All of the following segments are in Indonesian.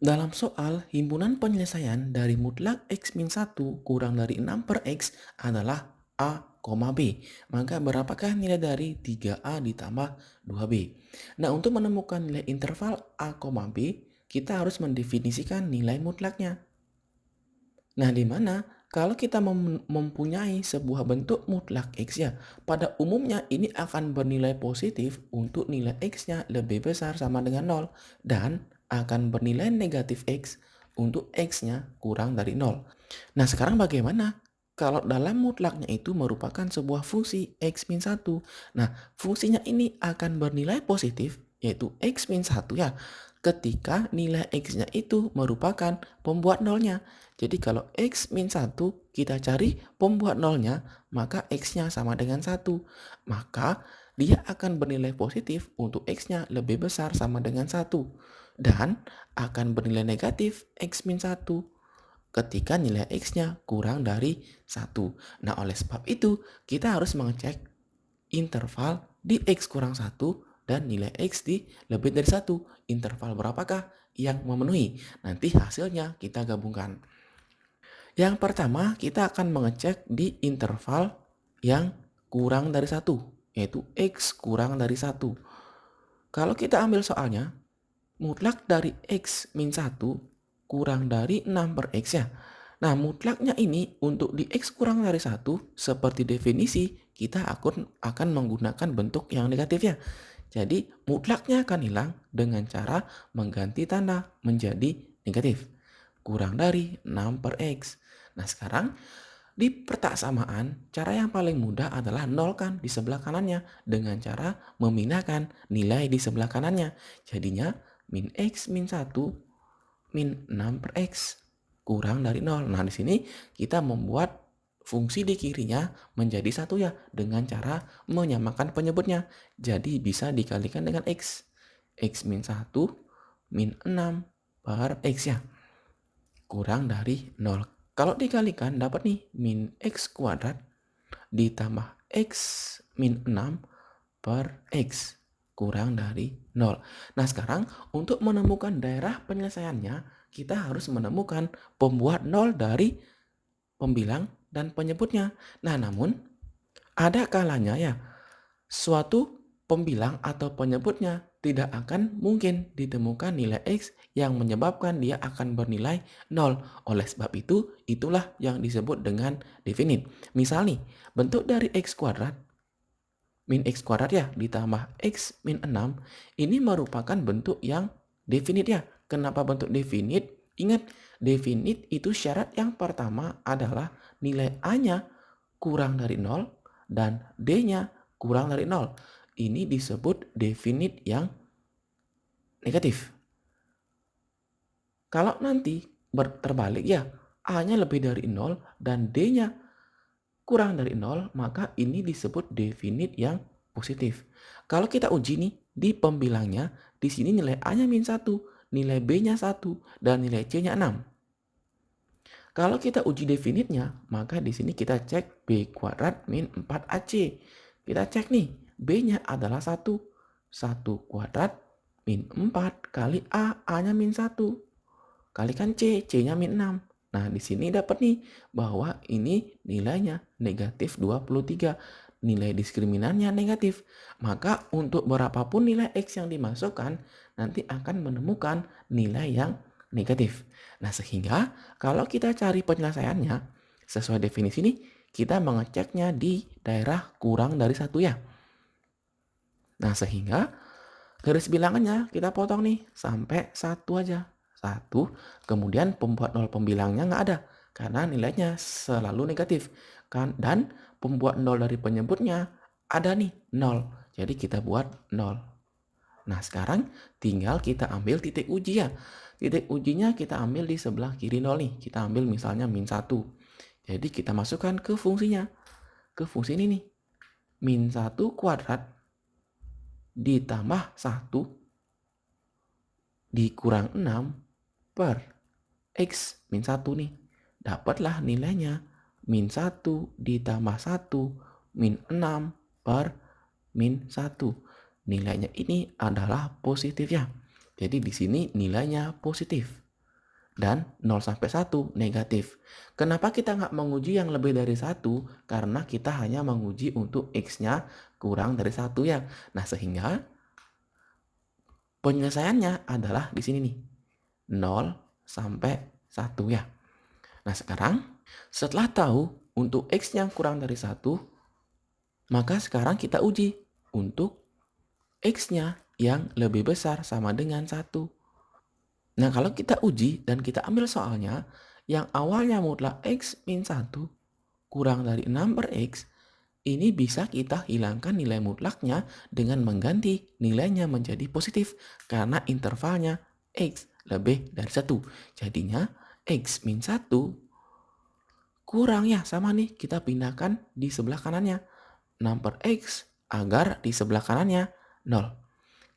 Dalam soal, himpunan penyelesaian dari mutlak X-1 kurang dari 6 per X adalah A, B. Maka berapakah nilai dari 3A ditambah 2B? Nah, untuk menemukan nilai interval A, B, kita harus mendefinisikan nilai mutlaknya. Nah, di mana kalau kita mempunyai sebuah bentuk mutlak X ya, pada umumnya ini akan bernilai positif untuk nilai X-nya lebih besar sama dengan 0 dan akan bernilai negatif X untuk X-nya kurang dari 0. Nah, sekarang bagaimana kalau dalam mutlaknya itu merupakan sebuah fungsi X-1? Nah, fungsinya ini akan bernilai positif yaitu X-1 ya, ketika nilai X-nya itu merupakan pembuat nolnya. Jadi kalau X-1 kita cari pembuat nolnya, maka X-nya sama dengan 1. Maka dia akan bernilai positif untuk X-nya lebih besar sama dengan 1. Dan akan bernilai negatif X-1 ketika nilai X-nya kurang dari 1. Nah, oleh sebab itu kita harus mengecek interval di X kurang 1 dan nilai X di lebih dari 1. Interval berapakah yang memenuhi? Nanti hasilnya kita gabungkan. Yang pertama, kita akan mengecek di interval yang kurang dari 1, yaitu X kurang dari 1. Kalau kita ambil soalnya, mutlak dari X min 1 kurang dari 6 per X ya. Nah, mutlaknya ini untuk di X kurang dari 1, seperti definisi, kita akan menggunakan bentuk yang negatif ya. Jadi, mutlaknya akan hilang dengan cara mengganti tanda menjadi negatif. Kurang dari 6 per X. Nah, sekarang di pertaksamaan, cara yang paling mudah adalah nolkan di sebelah kanannya dengan cara memindahkan nilai di sebelah kanannya. Jadinya min X min 1 min 6 per X kurang dari 0. Nah, di sini kita membuat fungsi di kirinya menjadi 1 ya dengan cara menyamakan penyebutnya. Jadi bisa dikalikan dengan X. X min 1 min 6 per X ya. Kurang dari 0. Kalau dikalikan dapat nih min X kuadrat ditambah X min 6 per X kurang dari 0. Nah, sekarang untuk menemukan daerah penyelesaiannya, kita harus menemukan pembuat 0 dari pembilang dan penyebutnya. Nah, namun ada kalanya ya, suatu pembilang atau penyebutnya tidak akan mungkin ditemukan nilai X yang menyebabkan dia akan bernilai 0. Oleh sebab itu, itulah yang disebut dengan definite. Misal nih, bentuk dari X kuadrat min X kuadrat ya ditambah X min 6 ini merupakan bentuk yang definite ya. Kenapa bentuk definite? Ingat, definite itu syarat yang pertama adalah nilai A-nya kurang dari 0 dan D-nya kurang dari 0. Ini disebut definite yang negatif. Kalau nanti terbalik ya, A-nya lebih dari 0 dan D-nya kurang dari 0, maka ini disebut definite yang positif. Kalau kita uji nih di pembilangnya, di sini nilai A-nya min 1, nilai B-nya 1, dan nilai C-nya 6. Kalau kita uji definitnya, maka di sini kita cek B kuadrat min 4AC. Kita cek nih, B-nya adalah 1. 1 kuadrat min 4 kali A, A-nya min 1. Kalikan C, C-nya min 6. Nah, di sini dapat nih bahwa ini nilainya negatif 23. Nilai diskriminannya negatif. Maka untuk berapapun nilai X yang dimasukkan, nanti akan menemukan nilai yang negatif. Nah, sehingga kalau kita cari penyelesaiannya, sesuai definisi ini, kita mengeceknya di daerah kurang dari 1 ya. Nah, sehingga garis bilangannya kita potong nih sampai 1 aja. 1, kemudian pembuat 0 pembilangnya nggak ada karena nilainya selalu negatif kan, dan pembuat 0 dari penyebutnya ada nih 0. Jadi kita buat 0. Nah, sekarang tinggal kita ambil titik uji ya. Titik ujinya kita ambil di sebelah kiri 0 nih. Kita ambil misalnya min 1. Jadi kita masukkan ke fungsinya. Ke fungsi ini nih. Min 1 kuadrat ditambah 1 dikurang 6 per X min 1 nih. Dapatlah nilainya min 1 ditambah 1 min 6 per min 1. Nilainya ini adalah positif ya. Jadi di sini nilainya positif. dan 0 sampai 1 negatif. Kenapa kita nggak menguji yang lebih dari 1? Karena kita hanya menguji untuk X-nya kurang dari 1 ya. Nah, sehingga penyelesaiannya adalah di sini nih, 0 sampai 1 ya. Nah, sekarang setelah tahu untuk X yang kurang dari 1, maka sekarang kita uji untuk X-nya yang lebih besar sama dengan 1. Nah, kalau kita uji dan kita ambil soalnya, yang awalnya mutlak X min 1 kurang dari 6 per X, ini bisa kita hilangkan nilai mutlaknya dengan mengganti nilainya menjadi positif karena intervalnya X lebih dari 1. Jadinya X min 1 kurang ya, sama nih, kita pindahkan di sebelah kanannya 6 per X agar di sebelah kanannya 0.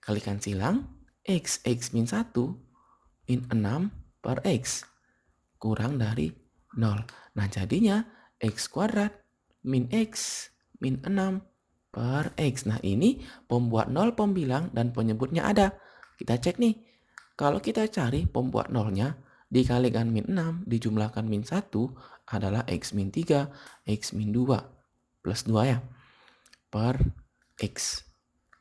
Kalikan silang X min 1 min 6 per X kurang dari 0. Nah, jadinya X kuadrat min X min 6 per X. Nah, ini pembuat 0 pembilang dan penyebutnya ada. Kita cek nih. Kalau kita cari pembuat nolnya, dikalikan min 6, dijumlahkan min 1 adalah X min 3, X min 2, plus 2 ya, per X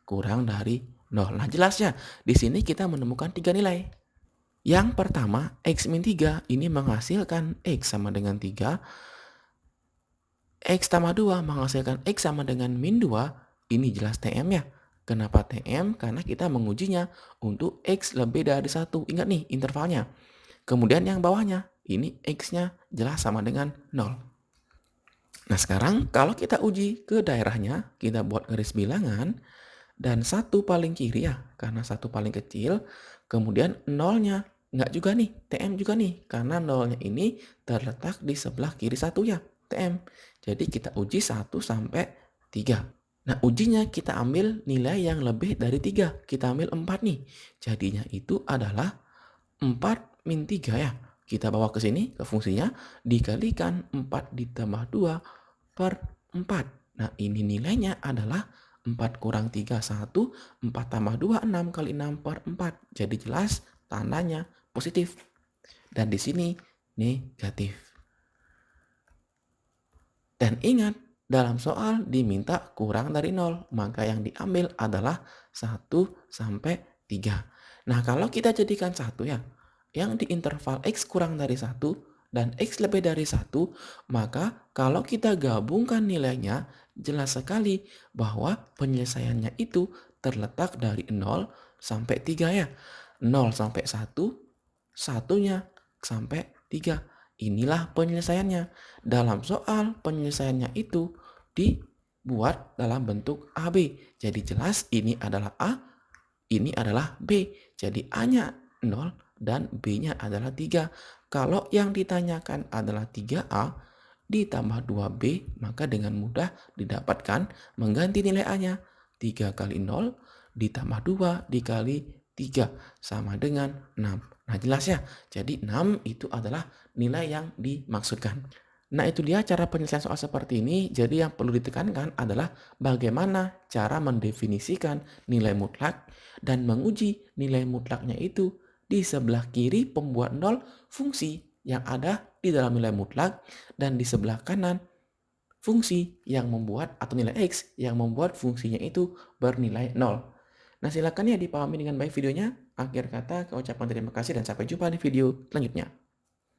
kurang dari 0. Nah, jelas ya, di sini kita menemukan 3 nilai. Yang pertama, X min 3 ini menghasilkan X sama dengan 3. X tambah 2 menghasilkan X sama dengan min 2. Ini jelas TM ya. Kenapa TM? Karena kita mengujinya untuk X lebih dari 1. Ingat nih intervalnya. Kemudian yang bawahnya, ini X-nya jelas sama dengan 0. Nah, sekarang kalau kita uji ke daerahnya, kita buat garis bilangan. Dan 1 paling kiri ya, karena 1 paling kecil. Kemudian 0-nya nggak juga nih, TM juga nih, karena 0-nya ini terletak di sebelah kiri 1 ya, TM. Jadi kita uji 1 sampai 3. Nah, ujinya kita ambil nilai yang lebih dari 3. Kita ambil 4 nih. Jadinya itu adalah 4 min 3 ya. Kita bawa ke sini, ke fungsinya, dikalikan 4 ditambah 2 per 4. Nah, ini nilainya adalah 4 kurang 3, 1. 4 tambah 2, 6 kali 6 per 4. Jadi jelas tandanya positif. Dan di sini negatif. Dan ingat, dalam soal diminta kurang dari 0. Maka yang diambil adalah 1 sampai 3. Nah, kalau kita jadikan 1 ya, yang di interval X kurang dari 1 dan X lebih dari 1, maka kalau kita gabungkan nilainya, jelas sekali bahwa penyelesaiannya itu terletak dari 0 sampai 3 ya. 0 sampai 1, 1-nya sampai 3. Inilah penyelesaiannya. Dalam soal penyelesaiannya itu dibuat dalam bentuk AB. Jadi jelas ini adalah A, ini adalah B. Jadi A-nya 0 dan B-nya adalah 3. Kalau yang ditanyakan adalah 3A ditambah 2B, maka dengan mudah didapatkan mengganti nilai A-nya. 3 kali 0 ditambah 2 dikali 3 sama dengan 6. Nah, jelas ya. Jadi 6 itu adalah nilai yang dimaksudkan. Nah, itu dia cara penyelesaian soal seperti ini. Jadi yang perlu ditekankan adalah bagaimana cara mendefinisikan nilai mutlak dan menguji nilai mutlaknya itu di sebelah kiri pembuat 0 fungsi yang ada di dalam nilai mutlak dan di sebelah kanan fungsi yang membuat atau nilai X yang membuat fungsinya itu bernilai 0. Nah, silakan ya dipahami dengan baik videonya. Akhir kata, keucapan terima kasih dan sampai jumpa di video selanjutnya.